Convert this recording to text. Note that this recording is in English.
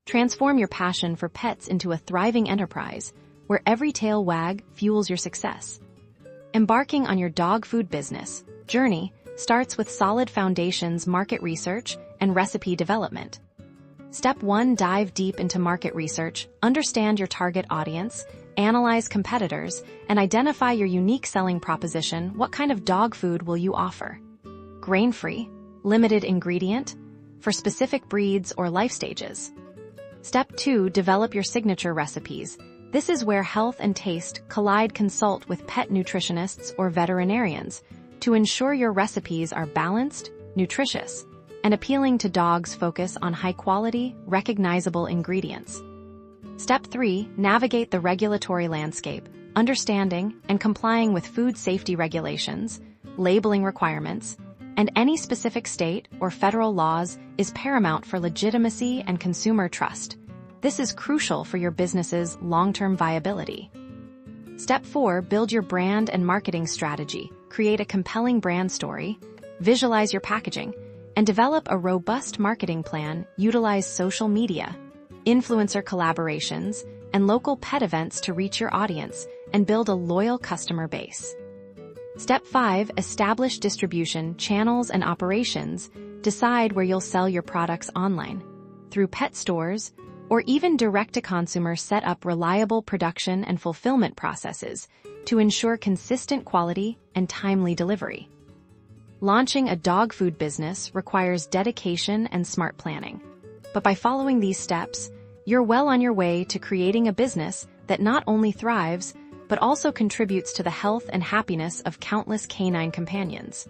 Transform your passion for pets into a thriving enterprise where every tail wag fuels your success. Embarking on your dog food business journey starts with solid foundations, market research, and recipe development. Step 1. Dive deep into market research. Understand your target audience, analyze competitors, and identify your unique selling proposition. What kind of dog food will you offer? Grain-free, limited ingredient, for specific breeds or life stages. Step 2. Develop your signature recipes. This is where health and taste collide. Consult with pet nutritionists or veterinarians to ensure your recipes are balanced, nutritious, and appealing to dogs. Focus on high-quality, recognizable ingredients. Step 3. Navigate the regulatory landscape. Understanding and complying with food safety regulations, labeling requirements, and any specific state or federal laws is paramount for legitimacy and consumer trust. This is crucial for your business's long-term viability. Step 4. Build your brand and marketing strategy. Create a compelling brand story, visualize your packaging, and develop a robust marketing plan. Utilize social media, influencer collaborations, and local pet events to reach your audience and build a loyal customer base. Step 5. Establish distribution channels and operations. Decide where you'll sell your products online, through pet stores, or even direct-to-consumer. Set up reliable production and fulfillment processes to ensure consistent quality and timely delivery. Launching a dog food business requires dedication and smart planning. But by following these steps, you're well on your way to creating a business that not only thrives, but also contributes to the health and happiness of countless canine companions.